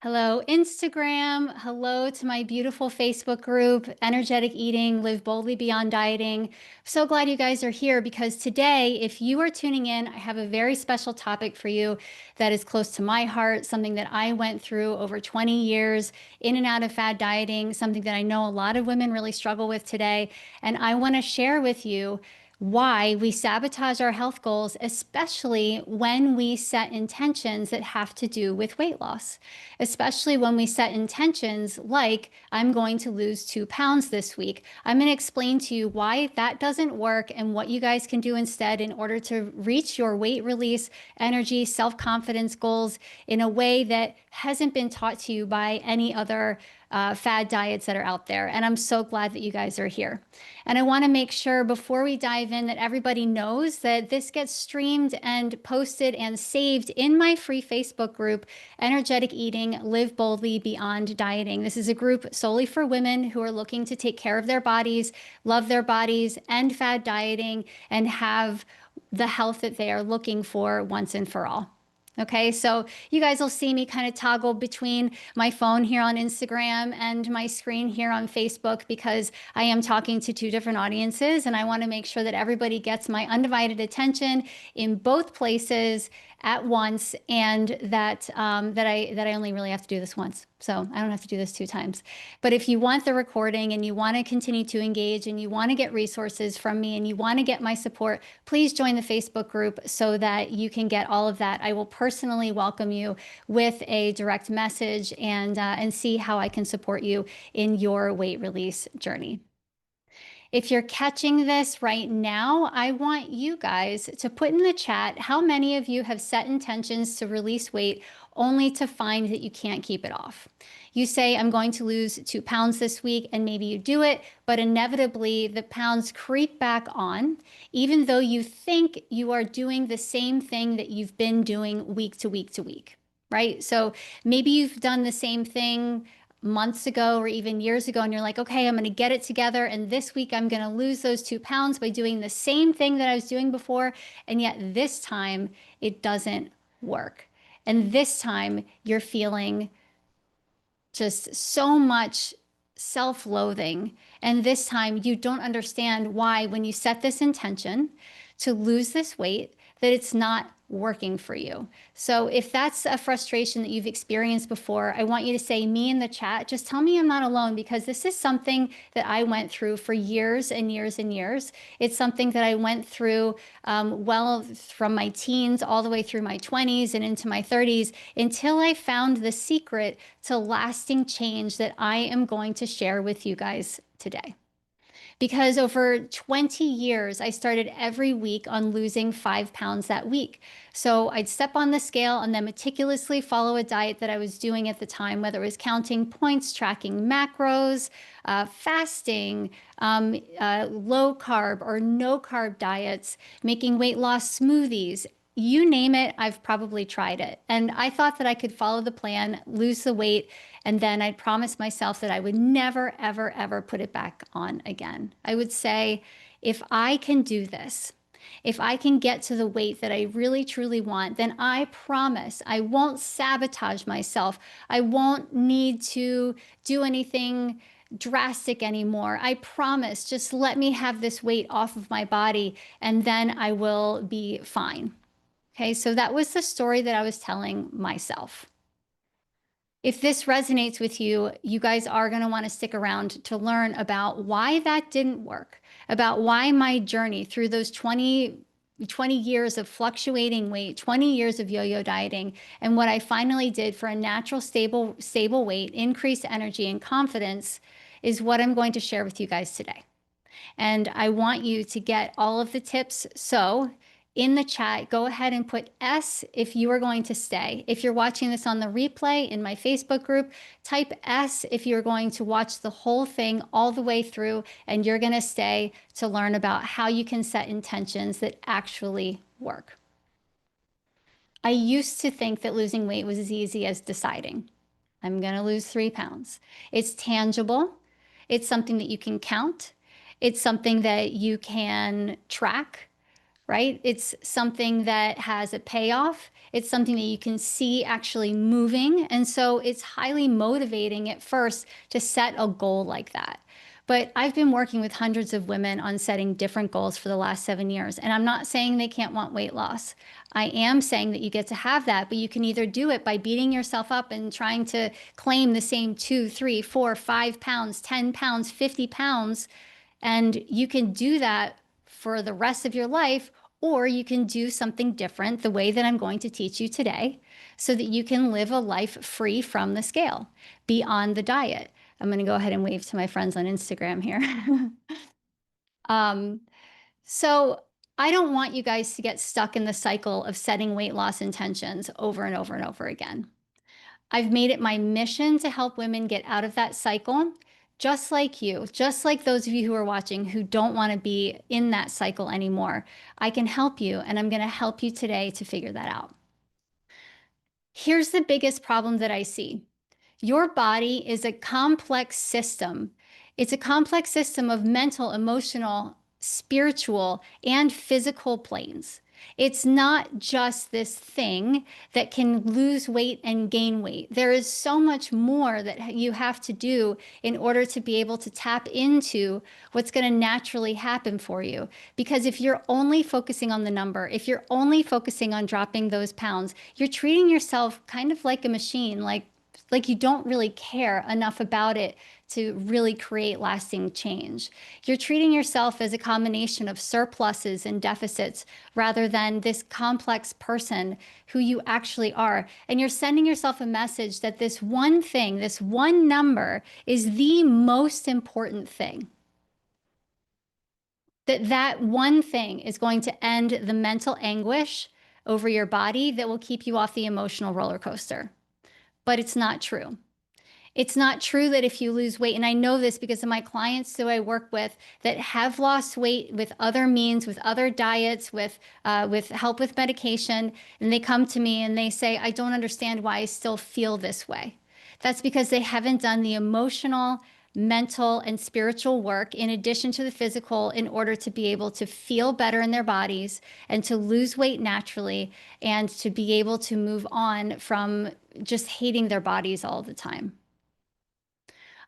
Hello, Instagram. Hello to my beautiful Facebook group, Energetic Eating, Live Boldly Beyond Dieting. So glad you guys are here because today, if you are tuning in, I have a very special topic for you that is close to my heart, something that I went through over 20 years in and out of fad dieting, something that I know a lot of women really struggle with today. And I want to share with you why we sabotage our health goals, especially when we set intentions that have to do with weight loss, especially when we set intentions like, I'm going to lose 2 pounds this week. I'm going to explain to you why that doesn't work and what you guys can do instead in order to reach your weight release, energy, self-confidence goals in a way that hasn't been taught to you by any other fad diets that are out there. And I'm so glad that you guys are here. And I want to make sure before we dive in that everybody knows that this gets streamed and posted and saved in my free Facebook group, Energetic Eating, Live Boldly Beyond Dieting. This is a group solely for women who are looking to take care of their bodies, love their bodies, end fad dieting, and have the health that they are looking for once and for all. Okay, so you guys will see me kind of toggle between my phone here on Instagram and my screen here on Facebook because I am talking to two different audiences and I want to make sure that everybody gets my undivided attention in both places at once, and that I only really have to do this once. So I don't have to do this 2 times. But if you want the recording and you want to continue to engage and you want to get resources from me and you want to get my support, please join the Facebook group so that you can get all of that. I will personally welcome you with a direct message and see how I can support you in your weight release journey. If you're catching this right now, I want you guys to put in the chat how many of you have set intentions to release weight only to find that you can't keep it off. You say, I'm going to lose 2 pounds this week, and maybe you do it, but inevitably the pounds creep back on, even though you think you are doing the same thing that you've been doing week to week to week, right? So maybe you've done the same thing months ago or even years ago, and you're like, okay, I'm going to get it together. And this week I'm going to lose those 2 pounds by doing the same thing that I was doing before. And yet this time it doesn't work. And this time you're feeling just so much self-loathing. And this time you don't understand why, when you set this intention to lose this weight, that it's not working for you. So if that's a frustration that you've experienced before, I want you to say me in the chat. Just tell me I'm not alone, because this is something that I went through for years and years and years. It's something that I went through well, from my teens all the way through my 20s and into my 30s, until I found the secret to lasting change that I am going to share with you guys today. Because over 20 years, I started every week on losing 5 pounds that week. So I'd step on the scale and then meticulously follow a diet that I was doing at the time, whether it was counting points, tracking macros, fasting, low carb or no carb diets, making weight loss smoothies. You name it, I've probably tried it. And I thought that I could follow the plan, lose the weight, and then I'd promise myself that I would never, ever, ever put it back on again. I would say, if I can do this, if I can get to the weight that I really, truly want, then I promise I won't sabotage myself. I won't need to do anything drastic anymore. I promise, just let me have this weight off of my body and then I will be fine. Okay, so that was the story that I was telling myself. If this resonates with you, you guys are going to want to stick around to learn about why that didn't work, about why my journey through those 20 years of fluctuating weight, 20 years of yo-yo dieting, and what I finally did for a natural, stable weight, increased energy and confidence, is what I'm going to share with you guys today. And I want you to get all of the tips. So in the chat, go ahead and put S if you are going to stay. If you're watching this on the replay in my Facebook group, type S if you're going to watch the whole thing all the way through and you're going to stay to learn about how you can set intentions that actually work. I used to think that losing weight was as easy as deciding, I'm going to lose 3 pounds. It's tangible. It's something that you can count. It's something that you can track, right? It's something that has a payoff. It's something that you can see actually moving. And so it's highly motivating at first to set a goal like that. But I've been working with hundreds of women on setting different goals for the last 7 years. And I'm not saying they can't want weight loss. I am saying that you get to have that, but you can either do it by beating yourself up and trying to claim the same 2, 3, 4, 5 pounds, 10 pounds, 50 pounds. And you can do that for the rest of your life, or you can do something different the way that I'm going to teach you today so that you can live a life free from the scale, beyond the diet. I'm going to go ahead and wave to my friends on Instagram here. um, so I don't want you guys to get stuck in the cycle of setting weight loss intentions over and over and over again. I've made it my mission to help women get out of that cycle, just like you, just like those of you who are watching who don't want to be in that cycle anymore. I can help you, and I'm going to help you today to figure that out. Here's the biggest problem that I see. Your body is a complex system. It's a complex system of mental, emotional, spiritual, and physical planes. It's not just this thing that can lose weight and gain weight. There is so much more that you have to do in order to be able to tap into what's going to naturally happen for you. Because if you're only focusing on the number, if you're only focusing on dropping those pounds, you're treating yourself kind of like a machine, like you don't really care enough about it to really create lasting change. You're treating yourself as a combination of surpluses and deficits rather than this complex person who you actually are. And you're sending yourself a message that this one thing, this one number is the most important thing. That one thing is going to end the mental anguish over your body that will keep you off the emotional roller coaster. But it's not true. It's not true that if you lose weight, and I know this because of my clients who I work with that have lost weight with other means, with other diets, with help with medication, and they come to me and they say, I don't understand why I still feel this way. That's because they haven't done the emotional, mental, and spiritual work in addition to the physical in order to be able to feel better in their bodies and to lose weight naturally and to be able to move on from just hating their bodies all the time.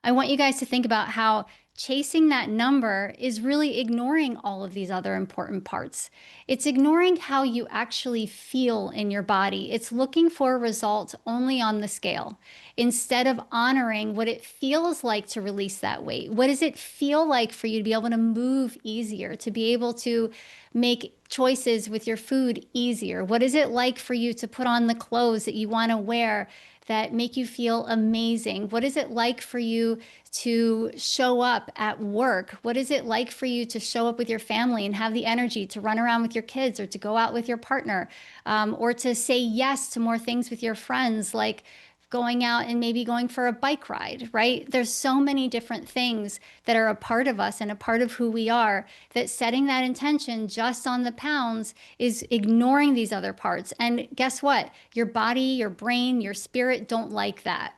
I want you guys to think about how chasing that number is really ignoring all of these other important parts. It's ignoring how you actually feel in your body. It's looking for results only on the scale instead of honoring what it feels like to release that weight. What does it feel like for you to be able to move easier, to be able to make choices with your food easier? What is it like for you to put on the clothes that you want to wear that make you feel amazing? What is it like for you to show up at work? What is it like for you to show up with your family and have the energy to run around with your kids or to go out with your partner, or to say yes to more things with your friends, like going out and maybe going for a bike ride, right? There's so many different things that are a part of us and a part of who we are that setting that intention just on the pounds is ignoring these other parts. And guess what? Your body, your brain, your spirit don't like that.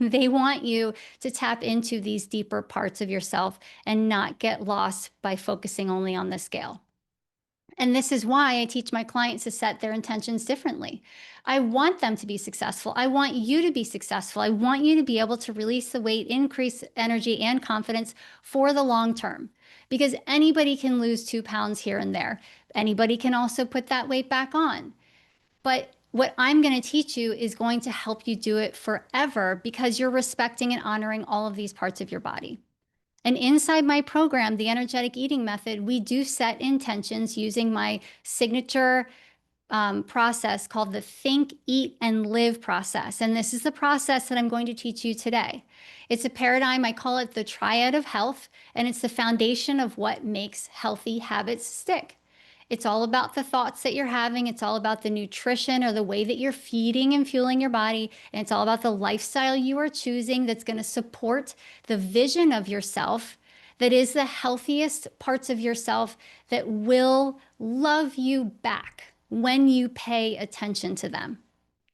They want you to tap into these deeper parts of yourself and not get lost by focusing only on the scale. And this is why I teach my clients to set their intentions differently. I want them to be successful. I want you to be successful. I want you to be able to release the weight, increase energy and confidence for the long term, because anybody can lose 2 pounds here and there. Anybody can also put that weight back on. But what I'm going to teach you is going to help you do it forever because you're respecting and honoring all of these parts of your body. And inside my program, the energetic eating method, we do set intentions using my signature process called the Think, Eat, and Live process. And this is the process that I'm going to teach you today. It's a paradigm, I call it the triad of health, and it's the foundation of what makes healthy habits stick. It's all about the thoughts that you're having. It's all about the nutrition or the way that you're feeding and fueling your body. And it's all about the lifestyle you are choosing that's going to support the vision of yourself that is the healthiest parts of yourself that will love you back when you pay attention to them.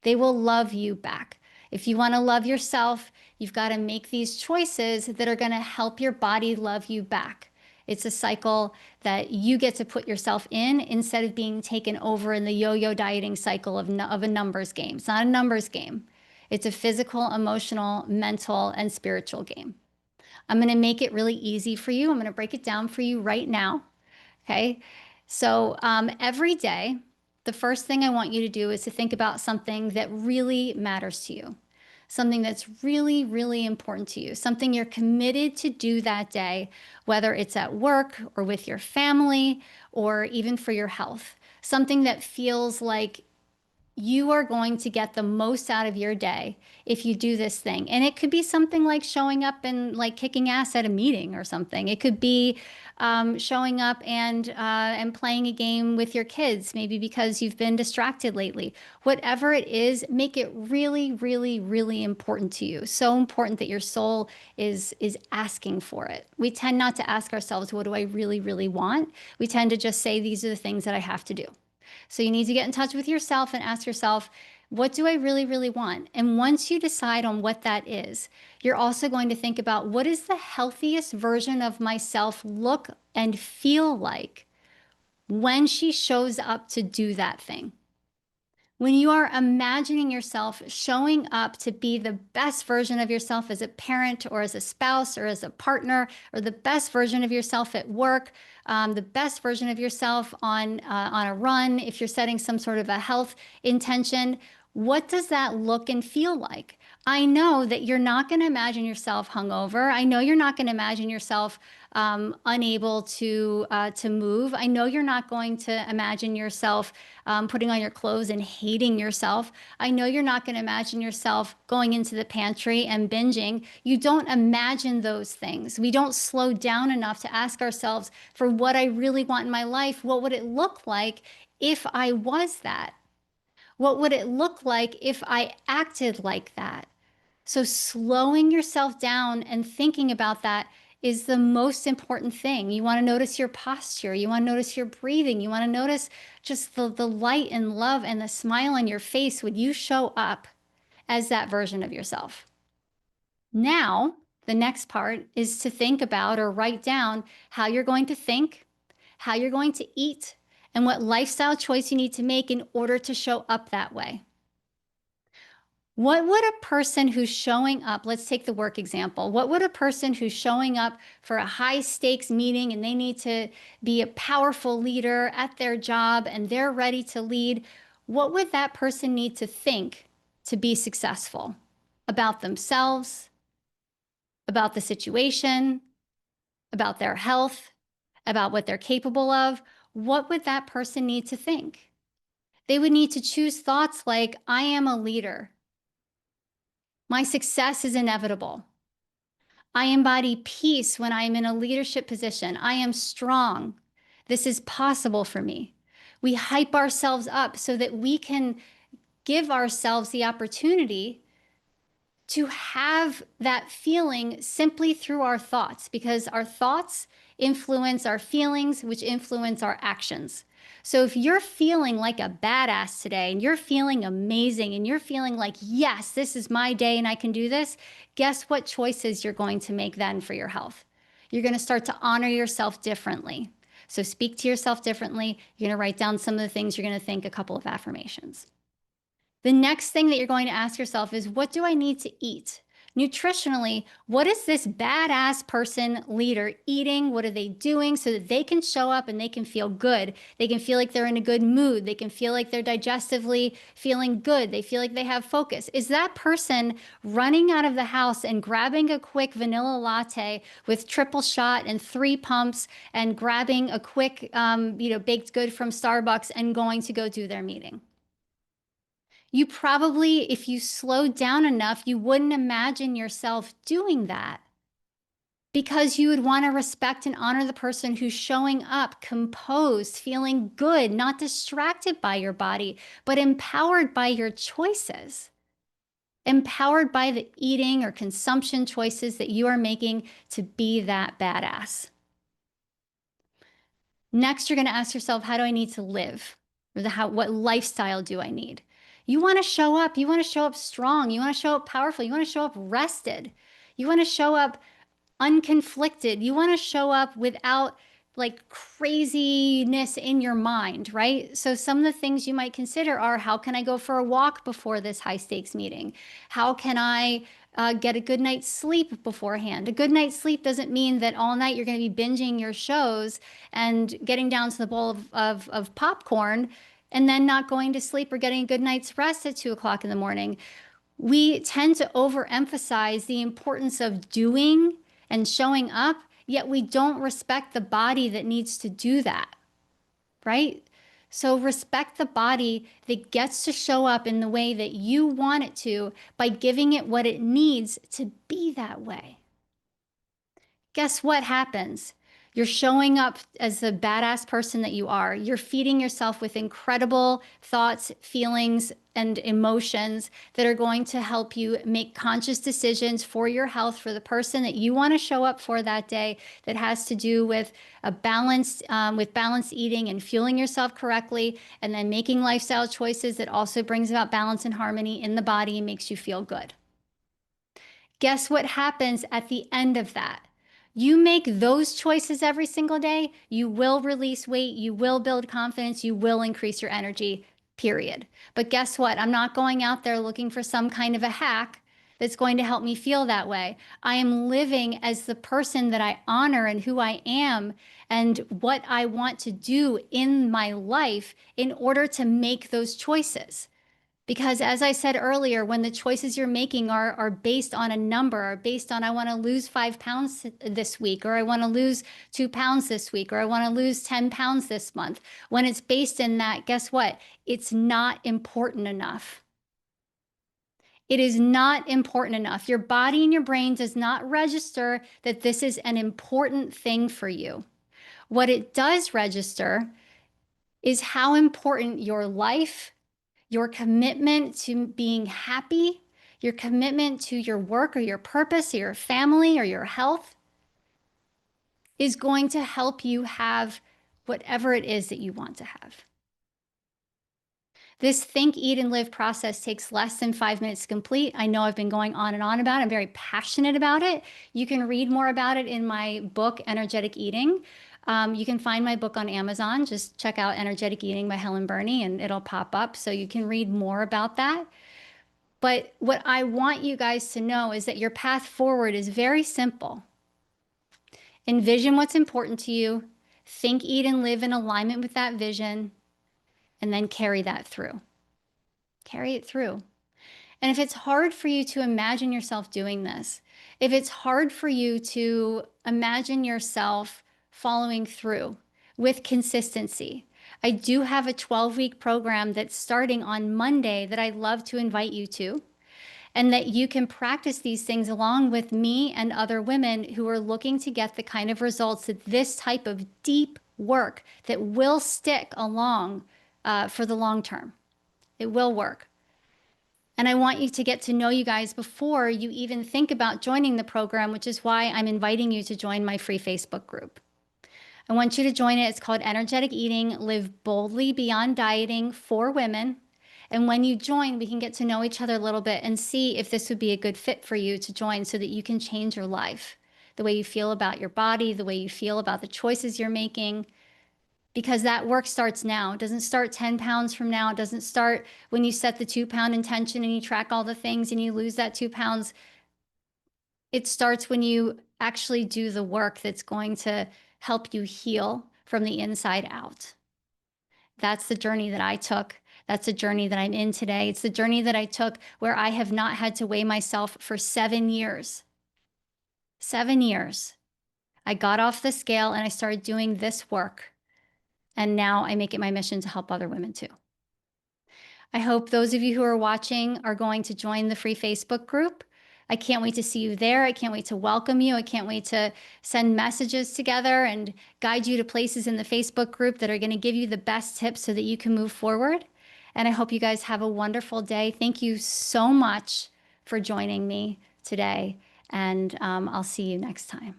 They will love you back. If you want to love yourself, you've got to make these choices that are going to help your body love you back. It's a cycle that you get to put yourself in instead of being taken over in the yo-yo dieting cycle of a numbers game. It's not a numbers game. It's a physical, emotional, mental, and spiritual game. I'm going to make it really easy for you. I'm going to break it down for you right now. Okay. So every day, the first thing I want you to do is to think about something that really matters to you, something that's really, really important to you, something you're committed to do that day, whether it's at work or with your family or even for your health, something that feels like you are going to get the most out of your day if you do this thing. And it could be something like showing up and like kicking ass at a meeting or something. It could be showing up and playing a game with your kids, maybe because you've been distracted lately. Whatever it is, make it really, really, really important to you. So important that your soul is asking for it. We tend not to ask ourselves, what do I really, really want? We tend to just say, these are the things that I have to do. So you need to get in touch with yourself and ask yourself, what do I really, really want? And once you decide on what that is, you're also going to think about what is the healthiest version of myself look and feel like when she shows up to do that thing. When you are imagining yourself showing up to be the best version of yourself as a parent or as a spouse or as a partner, or the best version of yourself at work, the best version of yourself on a run, if you're setting some sort of a health intention, what does that look and feel like? I know that you're not going to imagine yourself hungover. I know you're not going to imagine yourself unable to move. I know you're not going to imagine yourself putting on your clothes and hating yourself. I know you're not going to imagine yourself going into the pantry and binging. You don't imagine those things. We don't slow down enough to ask ourselves, for what I really want in my life, what would it look like if I was that? What would it look like if I acted like that? So slowing yourself down and thinking about that is the most important thing. You want to notice your posture. You want to notice your breathing. You want to notice just the light and love and the smile on your face when you show up as that version of yourself. Now, the next part is to think about or write down how you're going to think, how you're going to eat, and what lifestyle choice you need to make in order to show up that way. What would a person who's showing up, let's take the work example. What would a person who's showing up for a high stakes meeting and they need to be a powerful leader at their job and they're ready to lead, what would that person need to think to be successful about themselves, about the situation, about their health, about what they're capable of? What would that person need to think? They would need to choose thoughts like, I am a leader. My success is inevitable. I embody peace when I am in a leadership position. I am strong. This is possible for me. We hype ourselves up so that we can give ourselves the opportunity to have that feeling simply through our thoughts, because our thoughts influence our feelings, which influence our actions. So if you're feeling like a badass today and you're feeling amazing and you're feeling like, yes, this is my day and I can do this, guess what choices you're going to make then for your health? You're going to start to honor yourself differently. So speak to yourself differently. You're going to write down some of the things you're going to think, a couple of affirmations. The next thing that you're going to ask yourself is, what do I need to eat? Nutritionally, what is this badass person leader eating? What are they doing so that they can show up and they can feel good? They can feel like they're in a good mood. They can feel like they're digestively feeling good. They feel like they have focus. Is that person running out of the house and grabbing a quick vanilla latte with triple shot and 3 pumps and grabbing a quick, baked good from Starbucks and going to go do their meeting? You probably, if you slowed down enough, you wouldn't imagine yourself doing that, because you would want to respect and honor the person who's showing up composed, feeling good, not distracted by your body, but empowered by your choices, empowered by the eating or consumption choices that you are making to be that badass. Next, you're going to ask yourself, how do I need to live? Or what lifestyle do I need? You want to show up. You want to show up strong. You want to show up powerful. You want to show up rested. You want to show up unconflicted. You want to show up without like craziness in your mind, right? So some of the things you might consider are, how can I go for a walk before this high stakes meeting? How can I get a good night's sleep beforehand? A good night's sleep doesn't mean that all night you're going to be binging your shows and getting down to the bowl of popcorn and then not going to sleep or getting a good night's rest at 2 o'clock in the morning. We tend to overemphasize the importance of doing and showing up, yet we don't respect the body that needs to do that, right? So respect the body that gets to show up in the way that you want it to by giving it what it needs to be that way. Guess what happens? You're showing up as the badass person that you are. You're feeding yourself with incredible thoughts, feelings, and emotions that are going to help you make conscious decisions for your health, for the person that you want to show up for that day, that has to do with a balanced, with balanced eating and fueling yourself correctly, and then making lifestyle choices that also brings about balance and harmony in the body and makes you feel good. Guess what happens at the end of that? You make those choices every single day, you will release weight, you will build confidence, you will increase your energy, period. But guess what? I'm not going out there looking for some kind of a hack that's going to help me feel that way. I am living as the person that I honor and who I am and what I want to do in my life in order to make those choices. Because as I said earlier, when the choices you're making are based on a number, are based on, I want to lose 5 pounds this week, or I want to lose 2 pounds this week, or I want to lose 10 pounds this month. When it's based in that, guess what? It's not important enough. It is not important enough. Your body and your brain does not register that this is an important thing for you. What it does register is how important your life, your commitment to being happy, your commitment to your work or your purpose or your family or your health is going to help you have whatever it is that you want to have. This think, eat, and live process takes less than 5 minutes to complete. I know I've been going on and on about it. I'm very passionate about it. You can read more about it in my book, Energetic Eating. You can find my book on Amazon. Just check out Energetic Eating by Helen Burney and it'll pop up so you can read more about that. But what I want you guys to know is that your path forward is very simple. Envision what's important to you, think, eat, and live in alignment with that vision, and then carry that through. Carry it through. And if it's hard for you to imagine yourself doing this, if it's hard for you to imagine yourself following through with consistency, I do have a 12-week program that's starting on Monday that I'd love to invite you to, and that you can practice these things along with me and other women who are looking to get the kind of results that this type of deep work that will stick along for the long term. It will work. And I want you to get to know you guys before you even think about joining the program, which is why I'm inviting you to join my free Facebook group. I want you to join it. It's called Energetic Eating, Live Boldly Beyond Dieting for Women. And when you join, we can get to know each other a little bit and see if this would be a good fit for you to join so that you can change your life, the way you feel about your body, the way you feel about the choices you're making, because that work starts now. It doesn't start 10 pounds from now. It doesn't start when you set the 2-pound intention and you track all the things and you lose that 2 pounds. It starts when you actually do the work that's going to help you heal from the inside out. That's the journey that I took. That's the journey that I'm in today. It's the journey that I took where I have not had to weigh myself for 7 years. 7 years. I got off the scale and I started doing this work. And now I make it my mission to help other women too. I hope those of you who are watching are going to join the free Facebook group. I can't wait to see you there. I can't wait to welcome you. I can't wait to send messages together and guide you to places in the Facebook group that are going to give you the best tips so that you can move forward. And I hope you guys have a wonderful day. Thank you so much for joining me today. And I'll see you next time.